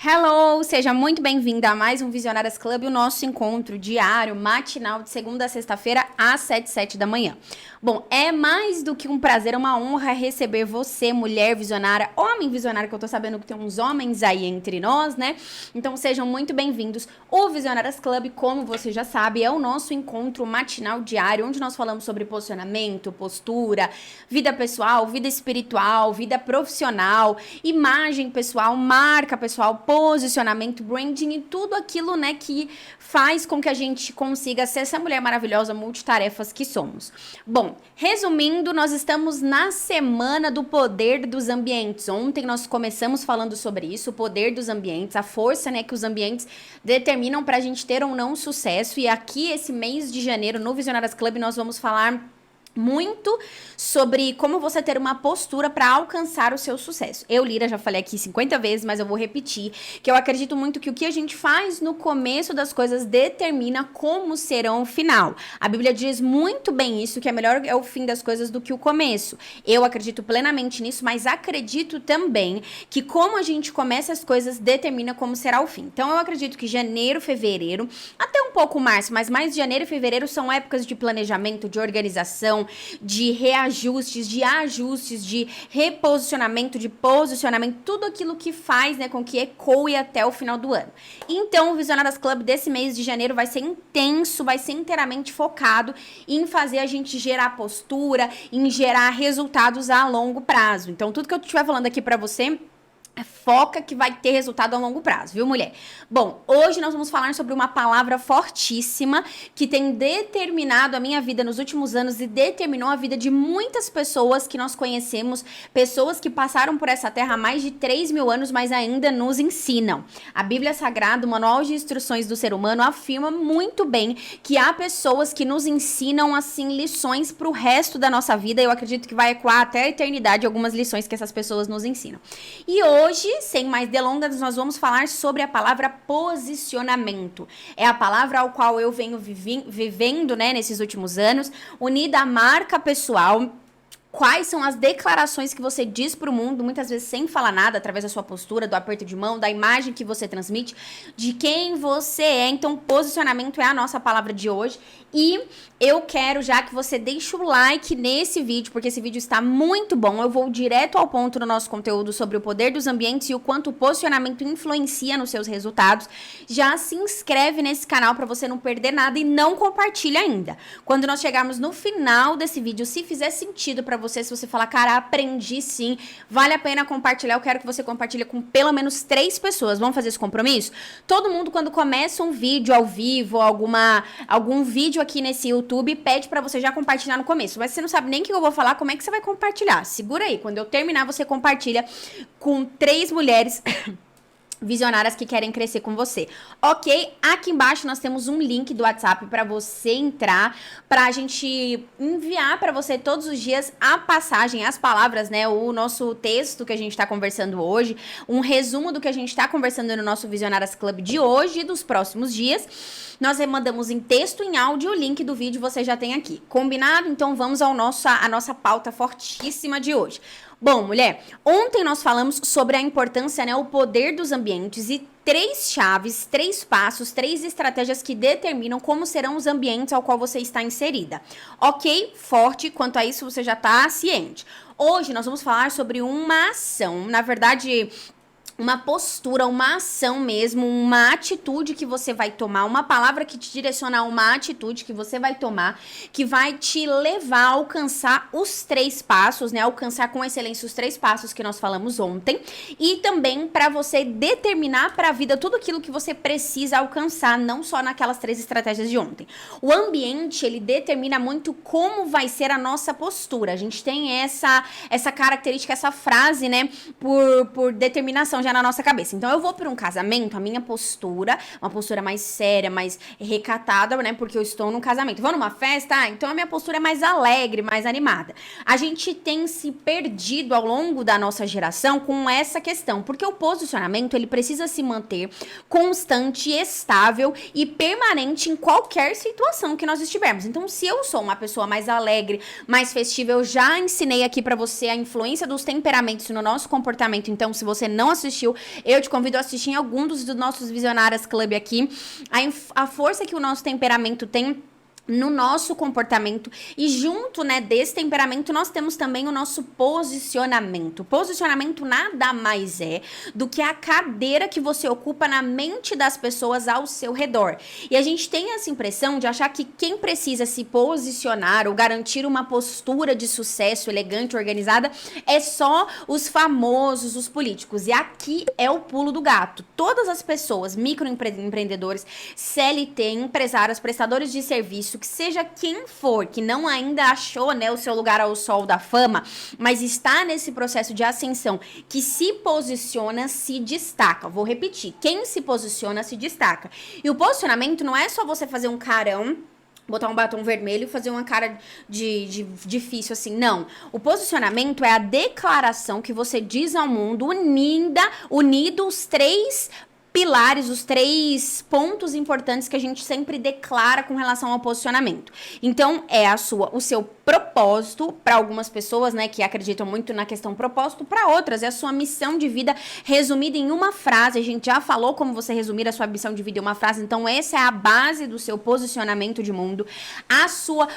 Hello, seja muito bem-vinda a mais um Visionárias Club, o nosso encontro diário, matinal, de segunda a sexta-feira, às 7 da manhã. Bom, é mais do que um prazer, é uma honra receber você, mulher visionária, homem visionário, que eu tô sabendo que tem uns homens aí entre nós, né? Então sejam muito bem-vindos. O Visionárias Club, como você já sabe, é o nosso encontro matinal diário, onde nós falamos sobre posicionamento, postura, vida pessoal, vida espiritual, vida profissional, imagem pessoal, marca pessoal, posicionamento, branding e tudo aquilo, né, que faz com que a gente consiga ser essa mulher maravilhosa, multitarefas que somos. Bom, resumindo, nós estamos na semana do poder dos ambientes. Ontem nós começamos falando sobre isso, o poder dos ambientes, a força, né, que os ambientes determinam para a gente ter ou não sucesso. E aqui, esse mês de janeiro, no Visionárias Club, nós vamos falar muito sobre como você ter uma postura para alcançar o seu sucesso. Eu, Lira, já falei aqui 50 vezes, mas eu vou repetir, que eu acredito muito que o que a gente faz no começo das coisas determina como serão o final. A Bíblia diz muito bem isso, que é melhor é o fim das coisas do que o começo. Eu acredito plenamente nisso, mas acredito também que como a gente começa as coisas determina como será o fim. Então eu acredito que janeiro, fevereiro, até um pouco março, mas mais janeiro e fevereiro são épocas de planejamento, de organização, de reajustes, de ajustes, de reposicionamento, de posicionamento, tudo aquilo que faz, né, com que ecoe até o final do ano. Então, o Visionárias Club desse mês de janeiro vai ser intenso, vai ser inteiramente focado em fazer a gente gerar postura, em gerar resultados a longo prazo. Então, tudo que eu estiver falando aqui pra você, foca que vai ter resultado a longo prazo, viu, mulher? Bom, hoje nós vamos falar sobre uma palavra fortíssima que tem determinado a minha vida nos últimos anos e determinou a vida de muitas pessoas que nós conhecemos, pessoas que passaram por essa terra há mais de 3.000 anos, mas ainda nos ensinam. A Bíblia Sagrada, o Manual de Instruções do Ser Humano, afirma muito bem que há pessoas que nos ensinam, assim, lições pro resto da nossa vida. Eu acredito que vai ecoar até a eternidade algumas lições que essas pessoas nos ensinam. E hoje, sem mais delongas, nós vamos falar sobre a palavra posicionamento. É a palavra ao qual eu venho vivendo, né, nesses últimos anos, unida à marca pessoal. Quais são as declarações que você diz para o mundo, muitas vezes sem falar nada, através da sua postura, do aperto de mão, da imagem que você transmite, de quem você é. Então, posicionamento é a nossa palavra de hoje. E eu quero já que você deixe o like nesse vídeo, porque esse vídeo está muito bom. Eu vou direto ao ponto no nosso conteúdo sobre o poder dos ambientes e o quanto o posicionamento influencia nos seus resultados. Já se inscreve nesse canal para você não perder nada e não compartilha ainda. Quando nós chegarmos no final desse vídeo, se fizer sentido para você, se você falar, cara, aprendi sim, vale a pena compartilhar, eu quero que você compartilhe com pelo menos 3 pessoas. Vamos fazer esse compromisso? Todo mundo, quando começa um vídeo ao vivo, algum vídeo aqui nesse YouTube, pede pra você já compartilhar no começo. Mas você não sabe nem o que eu vou falar, como é que você vai compartilhar? Segura aí, quando eu terminar, você compartilha com 3 mulheres visionárias que querem crescer com você, ok? Aqui embaixo nós temos um link do WhatsApp para você entrar, pra gente enviar para você todos os dias a passagem, as palavras, né? O nosso texto que a gente tá conversando hoje, um resumo do que a gente tá conversando no nosso Visionárias Club de hoje e dos próximos dias. Nós mandamos em texto, em áudio, o link do vídeo você já tem aqui. Combinado? Então vamos à nossa pauta fortíssima de hoje. Bom, mulher, ontem nós falamos sobre a importância, né, o poder dos ambientes e 3 chaves, 3 passos, 3 estratégias que determinam como serão os ambientes ao qual você está inserida. Ok? Forte, quanto a isso você já está ciente. Hoje nós vamos falar sobre uma ação, na verdade, uma postura, uma ação mesmo, uma atitude que você vai tomar, uma palavra que te direciona a uma atitude que você vai tomar, que vai te levar a alcançar os 3 passos, né? Alcançar com excelência os 3 passos que nós falamos ontem. E também para você determinar para a vida tudo aquilo que você precisa alcançar, não só naquelas 3 estratégias de ontem. O ambiente, ele determina muito como vai ser a nossa postura. A gente tem essa característica, essa frase, né? Por determinação já na nossa cabeça. Então, eu vou para um casamento, a minha postura, uma postura mais séria, mais recatada, né? Porque eu estou num casamento. Vou numa festa, então a minha postura é mais alegre, mais animada. A gente tem se perdido ao longo da nossa geração com essa questão, porque o posicionamento, ele precisa se manter constante, estável e permanente em qualquer situação que nós estivermos. Então, se eu sou uma pessoa mais alegre, mais festiva, eu já ensinei aqui pra você a influência dos temperamentos no nosso comportamento. Então, se você não assistiu assistiu, eu te convido a assistir em algum dos nossos Visionárias Club aqui. A força que o nosso temperamento tem no nosso comportamento, e junto, né, desse temperamento nós temos também o nosso posicionamento. Posicionamento nada mais é do que a cadeira que você ocupa na mente das pessoas ao seu redor. E a gente tem essa impressão de achar que quem precisa se posicionar ou garantir uma postura de sucesso elegante, organizada, é só os famosos, os políticos. E aqui é o pulo do gato. Todas as pessoas, microempreendedores, CLT, empresários, prestadores de serviço, que seja quem for, que não ainda achou, né, o seu lugar ao sol da fama, mas está nesse processo de ascensão, que se posiciona, se destaca. Vou repetir, quem se posiciona, se destaca. E o posicionamento não é só você fazer um carão, botar um batom vermelho e fazer uma cara de difícil, assim. Não. O posicionamento é a declaração que você diz ao mundo, unido os três pilares, os três pontos importantes que a gente sempre declara com relação ao posicionamento. Então, é o seu propósito, para algumas pessoas, né, que acreditam muito na questão propósito, para outras é a sua missão de vida resumida em uma frase. A gente já falou como você resumir a sua missão de vida em uma frase, então essa é a base do seu posicionamento de mundo.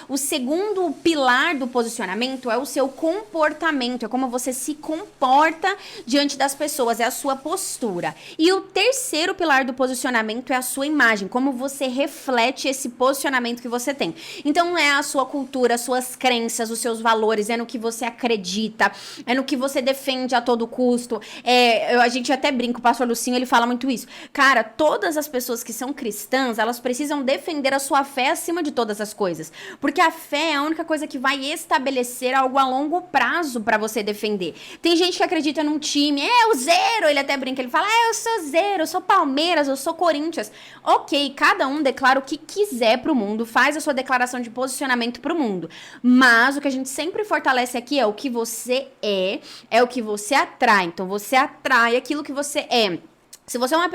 O segundo pilar do posicionamento é o seu comportamento, é como você se comporta diante das pessoas, é a sua postura. E o terceiro pilar do posicionamento é a sua imagem, como você reflete esse posicionamento que você tem. Então é a sua cultura, as suas crenças, os seus valores, é no que você acredita, é no que você defende a todo custo. A gente até brinca, o pastor Lucinho, ele fala muito isso. Cara, todas as pessoas que são cristãs, elas precisam defender a sua fé acima de todas as coisas, porque a fé é a única coisa que vai estabelecer algo a longo prazo pra você defender. Tem gente que acredita num time, o zero, ele até brinca, ele fala, eu sou zero, eu sou Palmeiras, eu sou Corinthians. Ok, cada um declara o que quiser pro mundo, faz a sua declaração de posicionamento pro mundo. Mas o que a gente sempre fortalece aqui é o que você é o que você atrai. Então, você atrai aquilo que você é. Se você é uma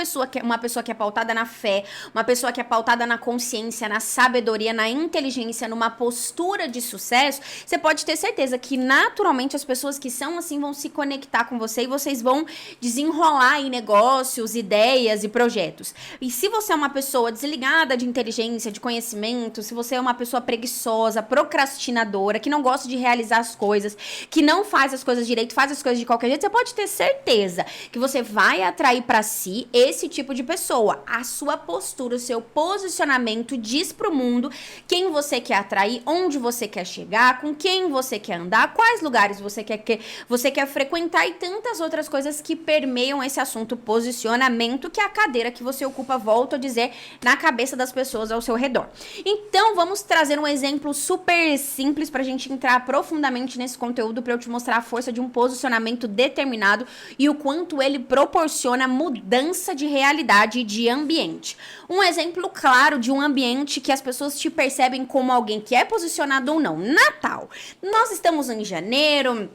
pessoa que é pautada na fé, uma pessoa que é pautada na consciência, na sabedoria, na inteligência, numa postura de sucesso, você pode ter certeza que naturalmente as pessoas que são assim vão se conectar com você e vocês vão desenrolar aí negócios, ideias e projetos. E se você é uma pessoa desligada de inteligência, de conhecimento, se você é uma pessoa preguiçosa, procrastinadora, que não gosta de realizar as coisas, que não faz as coisas direito, faz as coisas de qualquer jeito, você pode ter certeza que você vai atrair para si esse tipo de pessoa. A sua postura, o seu posicionamento diz pro mundo quem você quer atrair, onde você quer chegar, com quem você quer andar, quais lugares você quer frequentar e tantas outras coisas que permeiam esse assunto posicionamento, que é a cadeira que você ocupa, volto a dizer, na cabeça das pessoas ao seu redor. Então, vamos trazer um exemplo super simples pra gente entrar profundamente nesse conteúdo, pra eu te mostrar a força de um posicionamento determinado e o quanto ele proporciona mudança de realidade e de ambiente. Um exemplo claro de um ambiente que as pessoas te percebem como alguém que é posicionado ou não. Natal. Nós estamos em janeiro,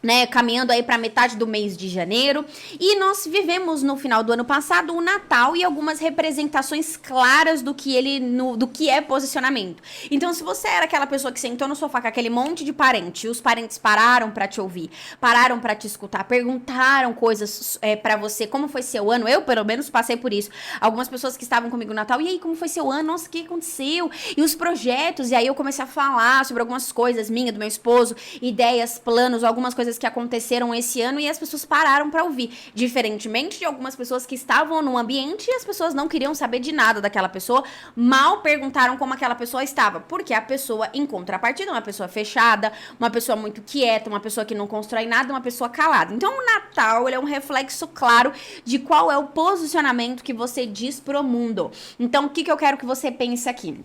né, caminhando aí para metade do mês de janeiro, e nós vivemos no final do ano passado o Natal e algumas representações claras do que é posicionamento. Então, se você era aquela pessoa que sentou no sofá com aquele monte de parente, e os parentes pararam para te ouvir, pararam para te escutar, perguntaram coisas para você, como foi seu ano, eu pelo menos passei por isso. Algumas pessoas que estavam comigo no Natal, e aí, como foi seu ano? Nossa, o que aconteceu? E os projetos, e aí eu comecei a falar sobre algumas coisas minhas, do meu esposo, ideias, planos, algumas coisas que aconteceram esse ano e as pessoas pararam para ouvir. Diferentemente de algumas pessoas que estavam no ambiente e as pessoas não queriam saber de nada daquela pessoa, mal perguntaram como aquela pessoa estava. Porque a pessoa, em contrapartida, uma pessoa fechada, uma pessoa muito quieta, uma pessoa que não constrói nada, uma pessoa calada. Então, o Natal, ele é um reflexo claro de qual é o posicionamento que você diz pro mundo. Então, o que eu quero que você pense aqui?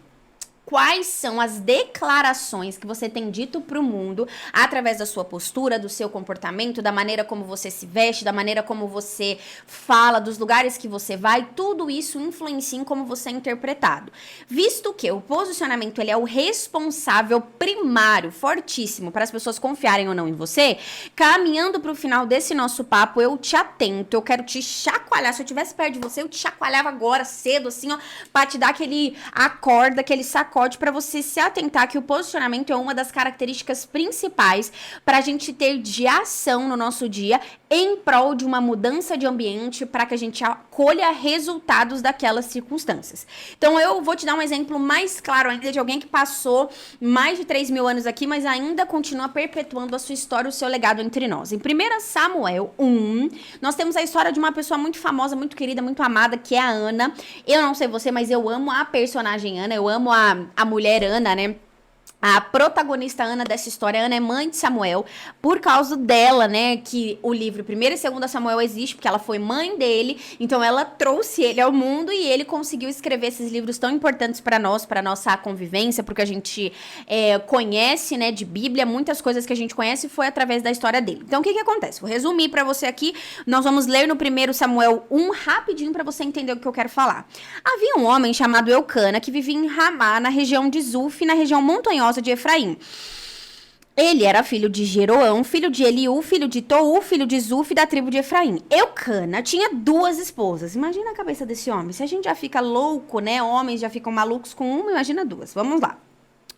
Quais são as declarações que você tem dito para o mundo através da sua postura, do seu comportamento, da maneira como você se veste, da maneira como você fala, dos lugares que você vai? Tudo isso influencia em como você é interpretado. Visto que o posicionamento ele é o responsável primário, fortíssimo, para as pessoas confiarem ou não em você, caminhando para o final desse nosso papo, eu te atento, eu quero te chacoalhar. Se eu estivesse perto de você, eu te chacoalhava agora, cedo, assim, ó, para te dar aquele acorde, aquele sacode forte para você se atentar que o posicionamento é uma das características principais para a gente ter de ação no nosso dia em prol de uma mudança de ambiente para que a gente colha resultados daquelas circunstâncias. Então, eu vou te dar um exemplo mais claro ainda de alguém que passou mais de 3.000 anos aqui, mas ainda continua perpetuando a sua história, o seu legado entre nós. Em 1 Samuel 1, nós temos a história de uma pessoa muito famosa, muito querida, muito amada, que é a Ana. Eu não sei você, mas eu amo a personagem Ana, eu amo a mulher Ana, né? A protagonista Ana dessa história, Ana é mãe de Samuel, por causa dela, né, que o livro 1 e 2 Samuel existe, porque ela foi mãe dele, então ela trouxe ele ao mundo e ele conseguiu escrever esses livros tão importantes para nós, para nossa convivência, porque a gente conhece, né, de Bíblia, muitas coisas que a gente conhece foi através da história dele. Então, o que acontece? Vou resumir para você aqui, nós vamos ler no 1 Samuel 1 rapidinho para você entender o que eu quero falar. Havia um homem chamado Eucana que vivia em Ramá, na região de Zuf, na região montanhosa de Efraim. Ele era filho de Jeroão, filho de Eliú, filho de Tou, filho de Zuf, da tribo de Efraim. Eucana tinha 2 esposas. Imagina a cabeça desse homem. Se a gente já fica louco, né? Homens já ficam malucos com uma, imagina 2. Vamos lá.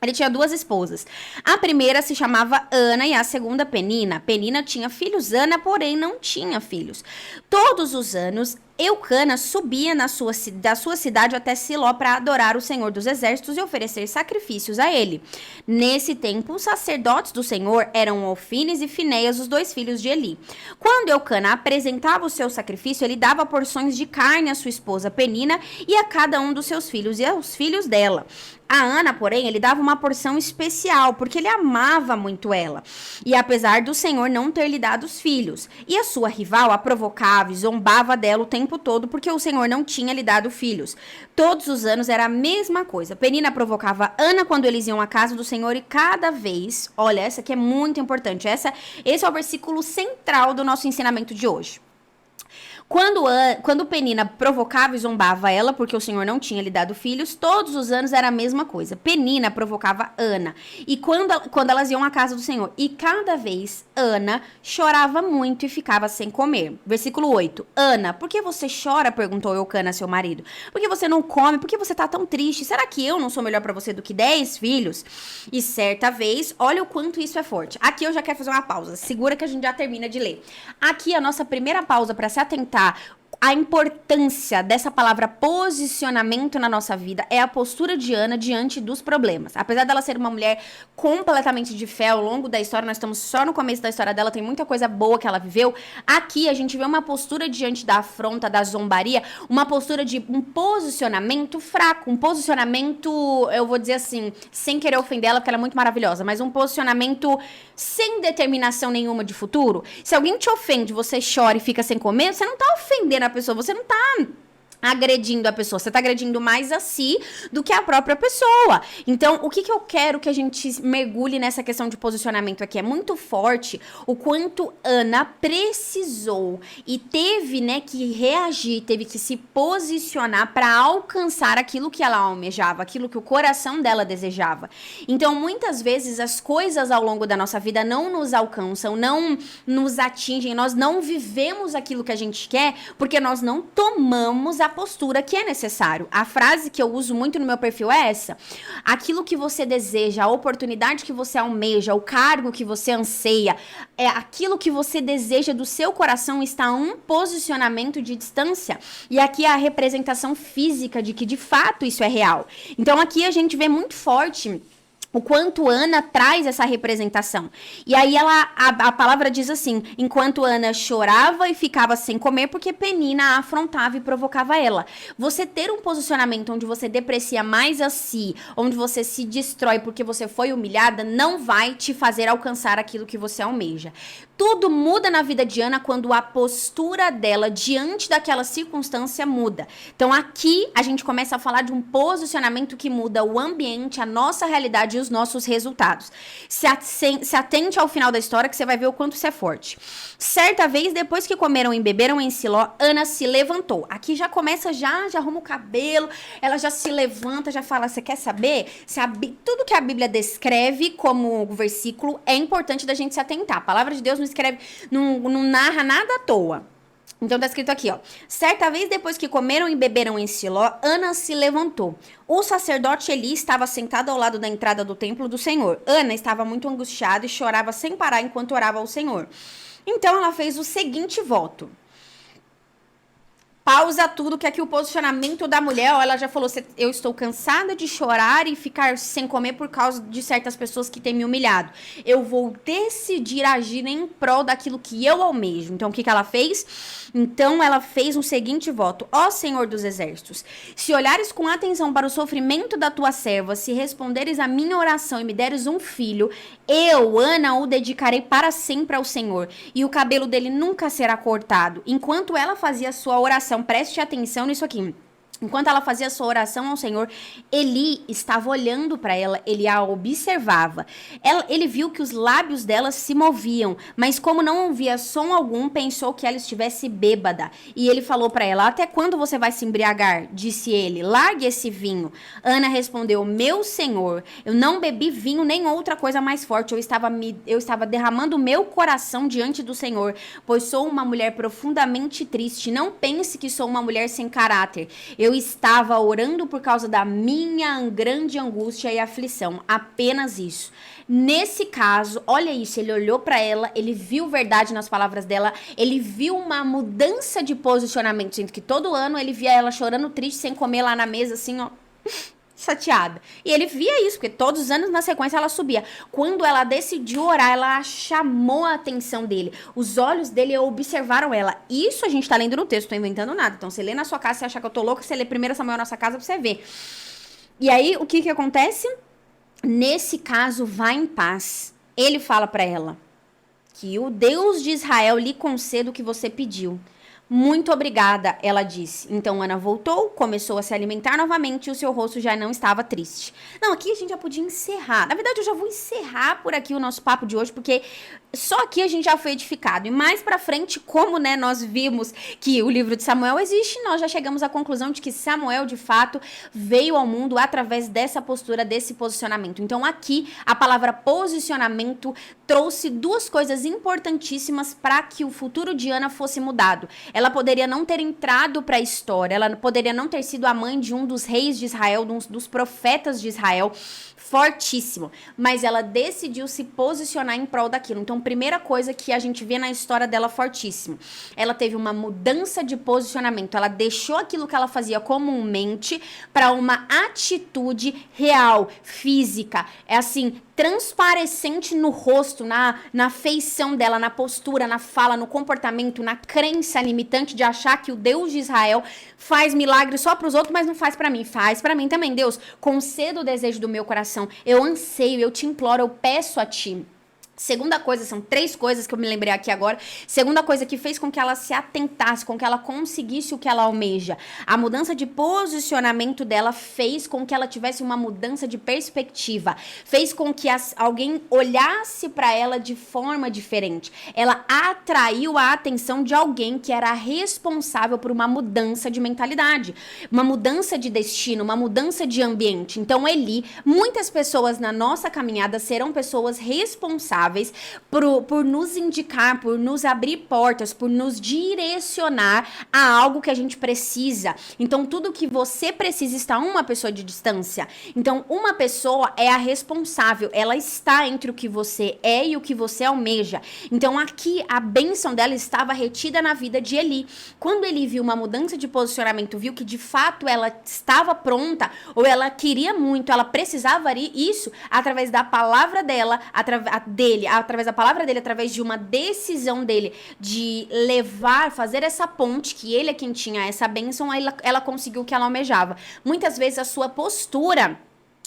Ele tinha 2 esposas. A primeira se chamava Ana e a segunda Penina. Penina tinha filhos, Ana, porém, não tinha filhos. Todos os anos, Eucana subia da sua cidade até Siló para adorar o Senhor dos Exércitos e oferecer sacrifícios a ele. Nesse tempo, os sacerdotes do Senhor eram Ofines e Finéias, os 2 filhos de Eli. Quando Eucana apresentava o seu sacrifício, ele dava porções de carne à sua esposa Penina e a cada um dos seus filhos e aos filhos dela. A Ana, porém, ele dava uma porção especial, porque ele amava muito ela. E apesar do Senhor não ter lhe dado os filhos. E a sua rival a provocava e zombava dela o tempo todo, porque o Senhor não tinha lhe dado filhos. Todos os anos era a mesma coisa. Penina provocava Ana quando eles iam à casa do Senhor e cada vez... Olha, essa aqui é muito importante. Esse é o versículo central do nosso ensinamento de hoje. Quando Penina provocava e zombava ela, porque o Senhor não tinha lhe dado filhos, todos os anos era a mesma coisa. Penina provocava Ana. E quando elas iam à casa do Senhor. E cada vez Ana chorava muito e ficava sem comer. Versículo 8. Ana, por que você chora? Perguntou Eucana a seu marido. Por que você não come? Por que você tá tão triste? Será que eu não sou melhor pra você do que 10 filhos? E certa vez, olha o quanto isso é forte. Aqui eu já quero fazer uma pausa. Segura que a gente já termina de ler. Aqui a nossa primeira pausa para se atentar a importância dessa palavra posicionamento na nossa vida é a postura de Ana diante dos problemas. Apesar dela ser uma mulher completamente de fé ao longo da história, nós estamos só no começo da história dela, tem muita coisa boa que ela viveu. Aqui a gente vê uma postura diante da afronta, da zombaria, uma postura de um posicionamento fraco, um posicionamento, eu vou dizer assim, sem querer ofender ela, porque ela é muito maravilhosa, mas um posicionamento sem determinação nenhuma de futuro. Se alguém te ofende, você chora e fica sem comer, você não tá ofendendo a pessoa, você não tá agredindo a pessoa, você tá agredindo mais a si do que a própria pessoa. Então, o que eu quero que a gente mergulhe nessa questão de posicionamento aqui? É muito forte o quanto Ana precisou e teve, né, que reagir, teve que se posicionar para alcançar aquilo que ela almejava, aquilo que o coração dela desejava. Então, muitas vezes, as coisas ao longo da nossa vida não nos alcançam, não nos atingem, nós não vivemos aquilo que a gente quer porque nós não tomamos a postura que é necessário. A frase que eu uso muito no meu perfil é essa: aquilo que você deseja, a oportunidade que você almeja, o cargo que você anseia, é aquilo que você deseja do seu coração está a um posicionamento de distância. E aqui é a representação física de que de fato isso é real. Então aqui a gente vê muito forte o quanto Ana traz essa representação. E aí a palavra diz assim: enquanto Ana chorava e ficava sem comer, porque Penina a afrontava e provocava ela. Você ter um posicionamento onde você deprecia mais a si, onde você se destrói porque você foi humilhada, não vai te fazer alcançar aquilo que você almeja. Tudo muda na vida de Ana quando a postura dela diante daquela circunstância muda. Então aqui a gente começa a falar de um posicionamento que muda o ambiente, a nossa realidade e os nossos resultados. Se atente ao final da história que você vai ver o quanto isso é forte. Certa vez, depois que comeram e beberam em Siló, Ana se levantou. Aqui já começa, já arruma o cabelo, ela já se levanta, já fala: você quer saber? Tudo que a Bíblia descreve como versículo é importante da gente se atentar. A palavra de Deus não escreve, não narra nada à toa. Então tá escrito aqui, ó. Certa vez depois que comeram e beberam em Siló, Ana se levantou. O sacerdote Eli estava sentado ao lado da entrada do templo do Senhor. Ana estava muito angustiada e chorava sem parar enquanto orava ao Senhor. Então ela fez o seguinte voto. Pausa tudo, que aqui o posicionamento da mulher, ó, ela já falou, eu estou cansada de chorar e ficar sem comer por causa de certas pessoas que têm me humilhado. Eu vou decidir agir em prol daquilo que eu almejo. Então, o que ela fez? Então, ela fez um seguinte voto. Ó Senhor dos Exércitos, se olhares com atenção para o sofrimento da tua serva, se responderes à minha oração e me deres um filho, eu, Ana, o dedicarei para sempre ao Senhor, e o cabelo dele nunca será cortado. Enquanto ela fazia sua oração, preste atenção nisso aqui. Enquanto ela fazia sua oração ao Senhor, Eli estava olhando para ela, ele a observava. Ele viu que os lábios dela se moviam, mas como não ouvia som algum, pensou que ela estivesse bêbada. E ele falou para ela, até quando você vai se embriagar? Disse ele, largue esse vinho. Ana respondeu, meu Senhor, eu não bebi vinho nem outra coisa mais forte, eu estava derramando meu coração diante do Senhor, pois sou uma mulher profundamente triste. Não pense que sou uma mulher sem caráter. Eu estava orando por causa da minha grande angústia e aflição. Apenas isso. Nesse caso, olha isso, ele olhou para ela, ele viu verdade nas palavras dela, ele viu uma mudança de posicionamento, sendo que todo ano ele via ela chorando triste, sem comer lá na mesa, assim, ó, chateada. E ele via isso, porque todos os anos na sequência ela subia. Quando ela decidiu orar, ela chamou a atenção dele. Os olhos dele observaram ela. Isso a gente tá lendo no texto, tô inventando nada. Então, você lê na sua casa, você achar que eu tô louca, você lê 1 Samuel na sua casa pra você ver. E aí, o que acontece? Nesse caso, vá em paz. Ele fala pra ela que o Deus de Israel lhe conceda o que você pediu. Muito obrigada, ela disse. Então Ana voltou, começou a se alimentar novamente e o seu rosto já não estava triste. Não, aqui a gente já podia encerrar. Na verdade, eu já vou encerrar por aqui o nosso papo de hoje, porque só aqui a gente já foi edificado. E mais pra frente, como, né, nós vimos que o livro de Samuel existe, nós já chegamos à conclusão de que Samuel, de fato, veio ao mundo através dessa postura, desse posicionamento. Então aqui, a palavra posicionamento trouxe duas coisas importantíssimas para que o futuro de Ana fosse mudado. Ela poderia não ter entrado para a história, ela poderia não ter sido a mãe de um dos reis de Israel, dos profetas de Israel, fortíssimo, mas ela decidiu se posicionar em prol daquilo. Então, primeira coisa que a gente vê na história dela fortíssimo, ela teve uma mudança de posicionamento, ela deixou aquilo que ela fazia comumente para uma atitude real, física, é assim, transparecente no rosto, na feição dela, na postura, na fala, no comportamento, na crença limitante de achar que o Deus de Israel faz milagres só para os outros, mas não faz para mim. Faz para mim também, Deus. Conceda o desejo do meu coração. Eu anseio, eu te imploro, eu peço a ti. Segunda coisa, são 3 coisas que eu me lembrei aqui agora. Segunda coisa que fez com que ela se atentasse, com que ela conseguisse o que ela almeja. A mudança de posicionamento dela fez com que ela tivesse uma mudança de perspectiva. Fez com que alguém olhasse para ela de forma diferente. Ela atraiu a atenção de alguém que era responsável por uma mudança de mentalidade, uma mudança de destino, uma mudança de ambiente. Então, Eli, muitas pessoas na nossa caminhada serão pessoas responsáveis por nos indicar, por nos abrir portas, por nos direcionar a algo que a gente precisa. Então, tudo que você precisa está uma pessoa de distância. Então, uma pessoa é a responsável, ela está entre o que você é e o que você almeja. Então, aqui, a bênção dela estava retida na vida de Eli. Quando Eli viu uma mudança de posicionamento, viu que de fato ela estava pronta, ou ela queria muito, ela precisava isso, através da palavra dela, através da palavra dele, através de uma decisão dele de fazer essa ponte, que ele é quem tinha essa bênção, ela conseguiu o que ela almejava. Muitas vezes a sua postura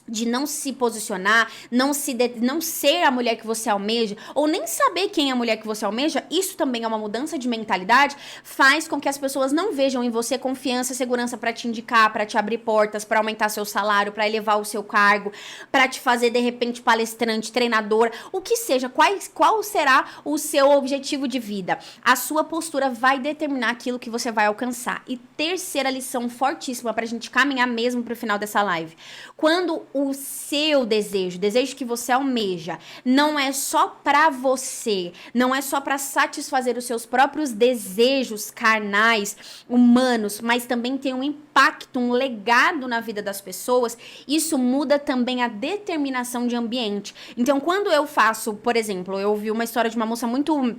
de não se posicionar, não ser a mulher que você almeja, ou nem saber quem é a mulher que você almeja, isso também é uma mudança de mentalidade, faz com que as pessoas não vejam em você confiança, segurança para te indicar, para te abrir portas, para aumentar seu salário, para elevar o seu cargo, para te fazer de repente palestrante, treinadora, o que seja, qual será o seu objetivo de vida? A sua postura vai determinar aquilo que você vai alcançar. E terceira lição fortíssima pra gente caminhar mesmo pro final dessa live. Quando o seu desejo, o desejo que você almeja, não é só pra você, não é só pra satisfazer os seus próprios desejos carnais, humanos, mas também tem um impacto, um legado na vida das pessoas, isso muda também a determinação de ambiente. Então, quando eu faço, por exemplo, eu ouvi uma história de uma moça muito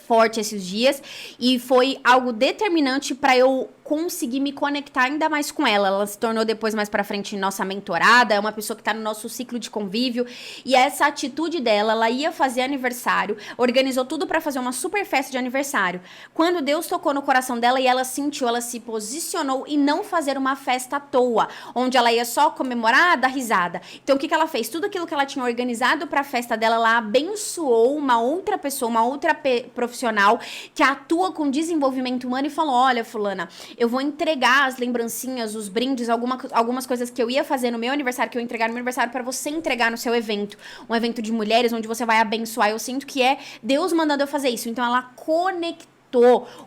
forte esses dias e foi algo determinante para eu conseguir me conectar ainda mais com ela. Ela se tornou depois mais pra frente nossa mentorada, é uma pessoa que tá no nosso ciclo de convívio e essa atitude dela, ela ia fazer aniversário, organizou tudo pra fazer uma super festa de aniversário. Quando Deus tocou no coração dela e ela sentiu, ela se posicionou em não fazer uma festa à toa, onde ela ia só comemorar, dar risada. Então o que ela fez? Tudo aquilo que ela tinha organizado pra festa dela, ela abençoou uma outra pessoa, uma outra profissional que atua com desenvolvimento humano e falou: olha, fulana, eu vou entregar as lembrancinhas, os brindes, algumas coisas que eu ia fazer no meu aniversário, que eu ia entregar no meu aniversário, para você entregar no seu evento. Um evento de mulheres, onde você vai abençoar. Eu sinto que é Deus mandando eu fazer isso. Então, ela conectou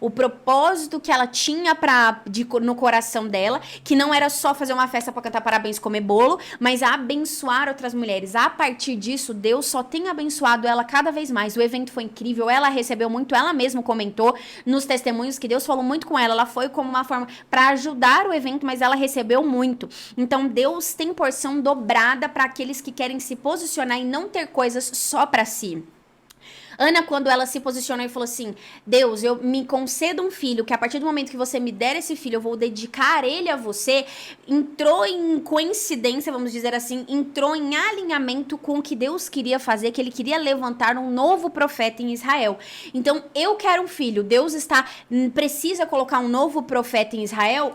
o propósito que ela tinha no coração dela, que não era só fazer uma festa para cantar parabéns, comer bolo, mas abençoar outras mulheres. A partir disso, Deus só tem abençoado ela cada vez mais. O evento foi incrível, ela recebeu muito, ela mesma comentou nos testemunhos que Deus falou muito com ela. Ela foi como uma forma para ajudar o evento, mas ela recebeu muito. Então, Deus tem porção dobrada para aqueles que querem se posicionar e não ter coisas só para si. Ana, quando ela se posicionou e falou assim: Deus, eu me concedo um filho, que a partir do momento que você me der esse filho, eu vou dedicar ele a você, entrou em coincidência, vamos dizer assim, entrou em alinhamento com o que Deus queria fazer, que ele queria levantar um novo profeta em Israel. Então, eu quero um filho, Deus precisa colocar um novo profeta em Israel,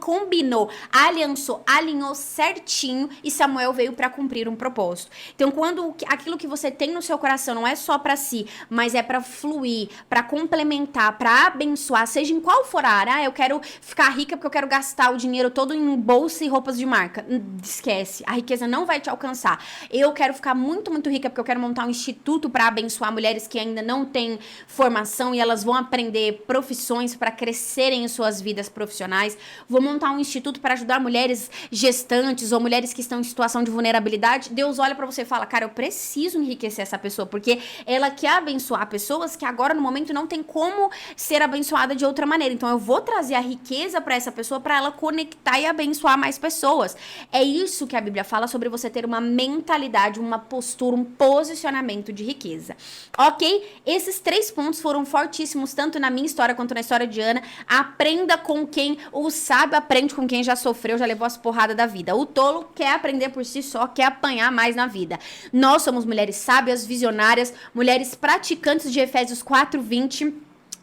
combinou, alinhou certinho e Samuel veio para cumprir um propósito. Então, quando aquilo que você tem no seu coração não é só para si, mas é para fluir, para complementar, para abençoar, seja em qual for a área. Eu quero ficar rica porque eu quero gastar o dinheiro todo em bolsa e roupas de marca. Esquece, a riqueza não vai te alcançar. Eu quero ficar muito, muito rica porque eu quero montar um instituto para abençoar mulheres que ainda não têm formação e elas vão aprender profissões para crescerem em suas vidas profissionais. Vou montar um instituto para ajudar mulheres gestantes ou mulheres que estão em situação de vulnerabilidade. Deus olha para você e fala: cara, eu preciso enriquecer essa pessoa, porque ela quer abençoar pessoas que agora no momento não tem como ser abençoada de outra maneira. Então eu vou trazer a riqueza para essa pessoa, para ela conectar e abençoar mais pessoas. É isso que a Bíblia fala sobre você ter uma mentalidade, uma postura, um posicionamento de riqueza. Ok? Esses 3 pontos foram fortíssimos, tanto na minha história quanto na história de Ana. Aprenda com quem o sábio aprende com quem já sofreu, já levou as porradas da vida. O tolo quer aprender por si só, quer apanhar mais na vida. Nós somos mulheres sábias, visionárias, mulheres praticantes de Efésios 4:20,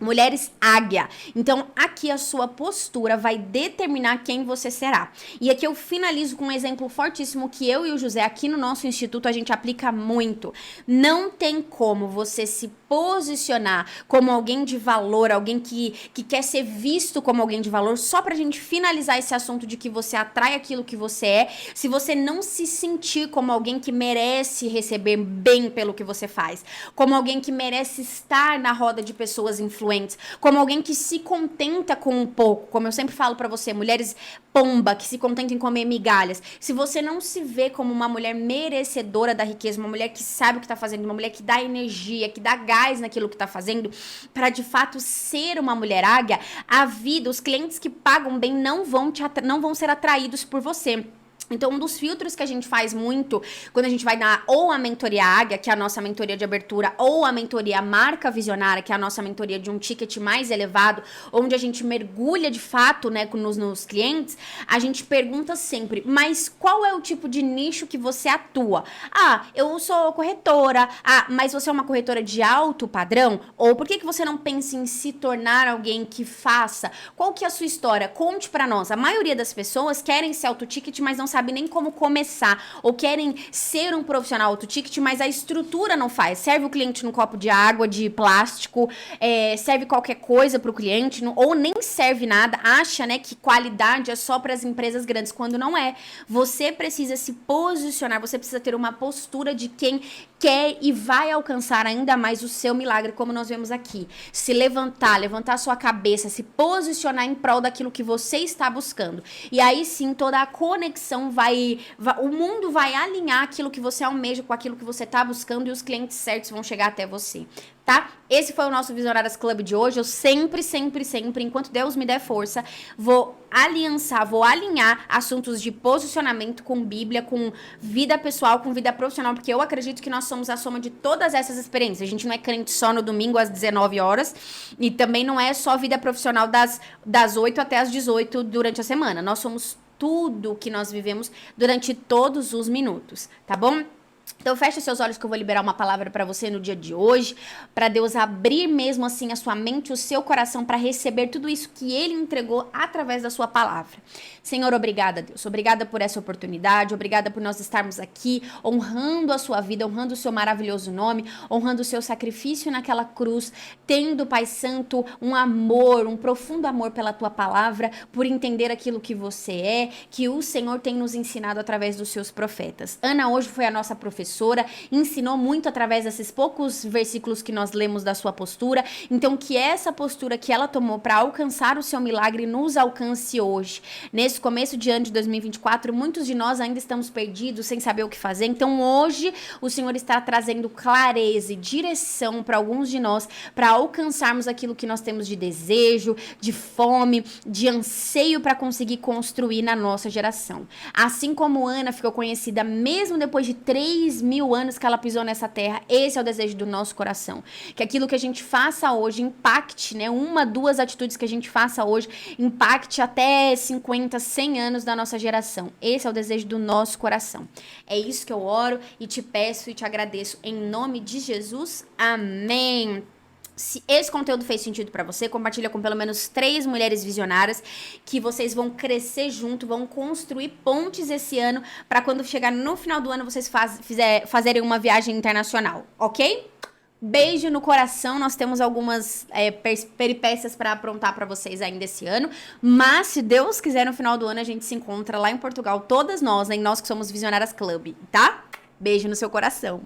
mulheres águia. Então, aqui a sua postura vai determinar quem você será. E aqui eu finalizo com um exemplo fortíssimo que eu e o José, aqui no nosso instituto, a gente aplica muito. Não tem como você se posicionar como alguém de valor, alguém que quer ser visto como alguém de valor, só pra gente finalizar esse assunto de que você atrai aquilo que você é, se você não se sentir como alguém que merece receber bem pelo que você faz, como alguém que merece estar na roda de pessoas influentes, como alguém que se contenta com um pouco, como eu sempre falo pra você, mulheres pomba, que se contentam em comer migalhas. Se você não se vê como uma mulher merecedora da riqueza, uma mulher que sabe o que tá fazendo, uma mulher que dá energia, que dá gás naquilo que tá fazendo, para de fato ser uma mulher águia, a vida, os clientes que pagam bem não vão ser atraídos por você. Então, um dos filtros que a gente faz muito quando a gente vai dar ou a mentoria águia, que é a nossa mentoria de abertura, ou a mentoria marca visionária, que é a nossa mentoria de um ticket mais elevado, onde a gente mergulha de fato, né, nos clientes, a gente pergunta sempre: mas qual é o tipo de nicho que você atua? Ah, eu sou corretora. Ah, mas você é uma corretora de alto padrão? Ou por que você não pensa em se tornar alguém que faça? Qual que é a sua história? Conte pra nós. A maioria das pessoas querem ser auto-ticket, mas não sabe nem como começar, ou querem ser um profissional auto-ticket, mas a estrutura não faz. Serve o cliente num copo de água, de plástico, serve qualquer coisa pro cliente, ou nem serve nada, acha, né, que qualidade é só para as empresas grandes, quando não é. Você precisa se posicionar, você precisa ter uma postura de quem quer e vai alcançar ainda mais o seu milagre, como nós vemos aqui. Se levantar, levantar a sua cabeça, se posicionar em prol daquilo que você está buscando. E aí sim, toda a conexão o mundo vai alinhar aquilo que você almeja com aquilo que você está buscando e os clientes certos vão chegar até você. Tá? Esse foi o nosso Visionárias Club de hoje. Eu sempre, enquanto Deus me der força, vou alinhar assuntos de posicionamento com Bíblia, com vida pessoal, com vida profissional, porque eu acredito que nós somos a soma de todas essas experiências. A gente não é crente só no domingo às 19 horas e também não é só vida profissional das 8 até as 18 durante a semana. Nós somos tudo que nós vivemos durante todos os minutos, tá bom? Então fecha seus olhos que eu vou liberar uma palavra para você no dia de hoje, para Deus abrir mesmo assim a sua mente, o seu coração para receber tudo isso que Ele entregou através da sua palavra. Senhor, obrigada, Deus. Obrigada por essa oportunidade, obrigada por nós estarmos aqui honrando a sua vida, honrando o seu maravilhoso nome, honrando o seu sacrifício naquela cruz, tendo, Pai Santo, um amor, um profundo amor pela tua palavra, por entender aquilo que você é, que o Senhor tem nos ensinado através dos seus profetas. Ana hoje foi a nossa professora, ensinou muito através desses poucos versículos que nós lemos da sua postura, então que essa postura que ela tomou para alcançar o seu milagre nos alcance hoje. Nesse começo de ano de 2024, muitos de nós ainda estamos perdidos, sem saber o que fazer, então hoje o Senhor está trazendo clareza e direção para alguns de nós, para alcançarmos aquilo que nós temos de desejo, de fome, de anseio para conseguir construir na nossa geração. Assim como Ana ficou conhecida mesmo depois de 3.000 anos que ela pisou nessa terra, esse é o desejo do nosso coração. Que aquilo que a gente faça hoje impacte, né? 1, 2 atitudes que a gente faça hoje impacte até 50, 100 anos da nossa geração. Esse é o desejo do nosso coração. É isso que eu oro e te peço e te agradeço em nome de Jesus. Amém. Se esse conteúdo fez sentido pra você, compartilha com pelo menos 3 mulheres visionárias que vocês vão crescer junto, vão construir pontes esse ano para quando chegar no final do ano vocês fazerem uma viagem internacional, ok? Beijo no coração, nós temos algumas peripécias para aprontar para vocês ainda esse ano, mas se Deus quiser no final do ano a gente se encontra lá em Portugal, todas nós, né, nós que somos Visionárias Club, tá? Beijo no seu coração.